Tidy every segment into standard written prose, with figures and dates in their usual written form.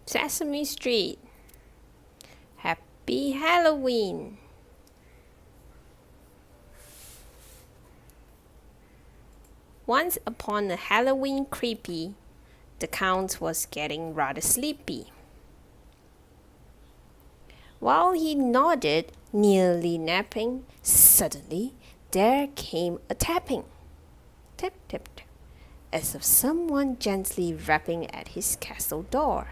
Sesame Street. Happy Halloween. Once upon a Halloween creepy, the Count was getting rather sleepy. While he nodded, nearly napping, suddenly there came a tapping. Tap, tap, tap, as of someone gently rapping at his castle door.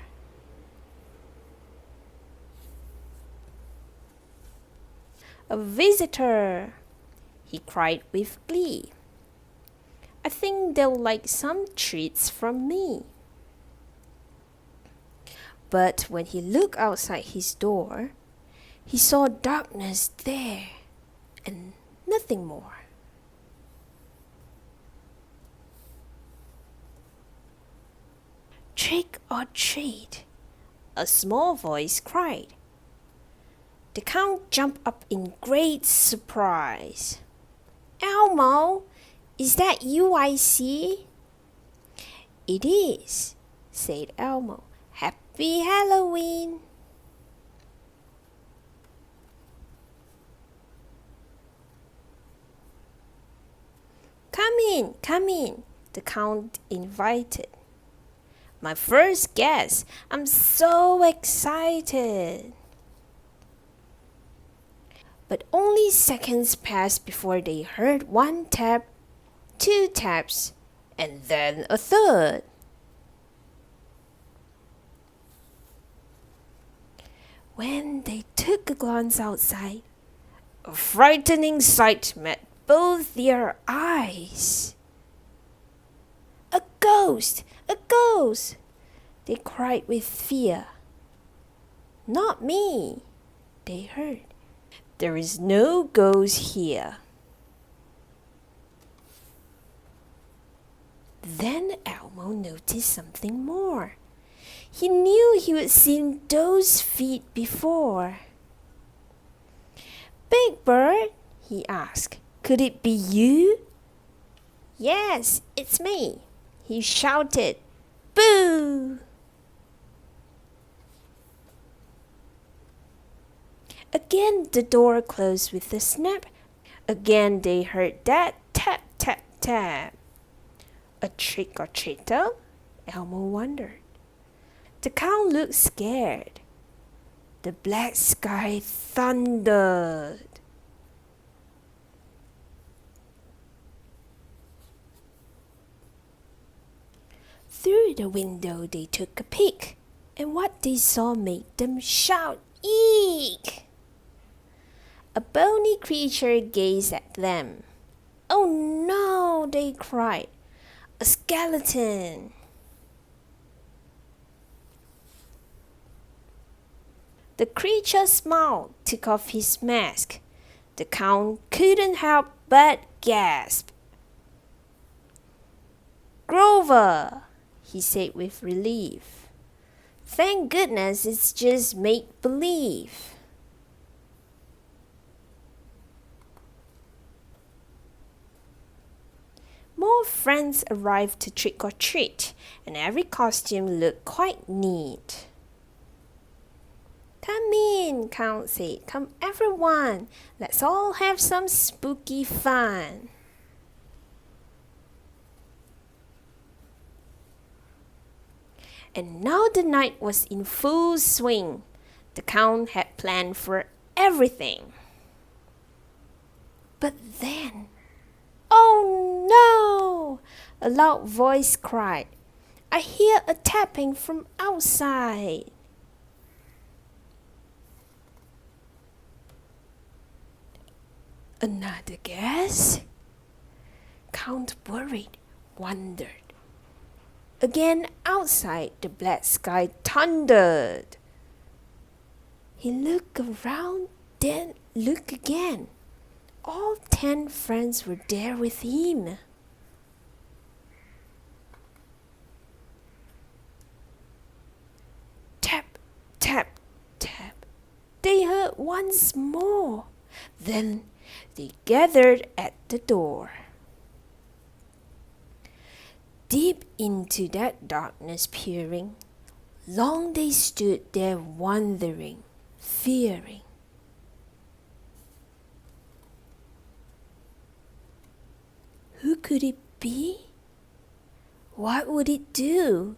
"A visitor!" he cried with glee. "I think they'll like some treats from me." But when he looked outside his door, he saw darkness there and nothing more. "Trick or treat!" a small voice cried. The Count jumped up in great surprise. "Elmo, is that you I see?" "It is," said Elmo. "Happy Halloween." Come in, the Count invited. "My first guest. I'm so excited." But only seconds passed before they heard one tap, two taps, and then a third. When they took a glance outside, a frightening sight met both their eyes. "A ghost! A ghost!" they cried with fear. "Not me," they heard. "There is no ghost here." Then Elmo noticed something more. He knew he had seen those feet before. "Big Bird," he asked, "could it be you?" "Yes, it's me," he shouted. "Boo!" Again the door closed with a snap. Again they heard that tap, tap, tap. A trick-or-treater? Elmo wondered. The Count looked scared. The black sky thundered. Through the window they took a peek, and what they saw made them shout, "Eek!" A bony creature gazed at them. "Oh no!" they cried. "A skeleton!" The creature smiled, took off his mask. The Count couldn't help but gasp. "Grover!" he said with relief. "Thank goodness it's just make-believe." More friends arrived to trick-or-treat, and every costume looked quite neat. "Come in," Count said. "Come everyone. Let's all have some spooky fun." And now the night was in full swing. The Count had planned for everything. But then, "Oh no!" a loud voice cried. "I hear a tapping from outside." Another guess? Count worried, wondered. Again outside the black sky thundered. He looked around, then looked again. All 10 friends were there with him. Tap, tap, tap. They heard once more. Then they gathered at the door. Deep into that darkness peering, Long they stood there wondering, fearing. Who could it be? What would it do?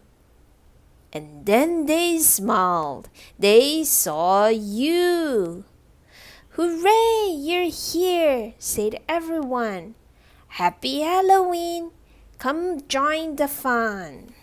And then they smiled. They saw you. Hooray, you're here, said everyone. Happy Halloween. Come join the fun.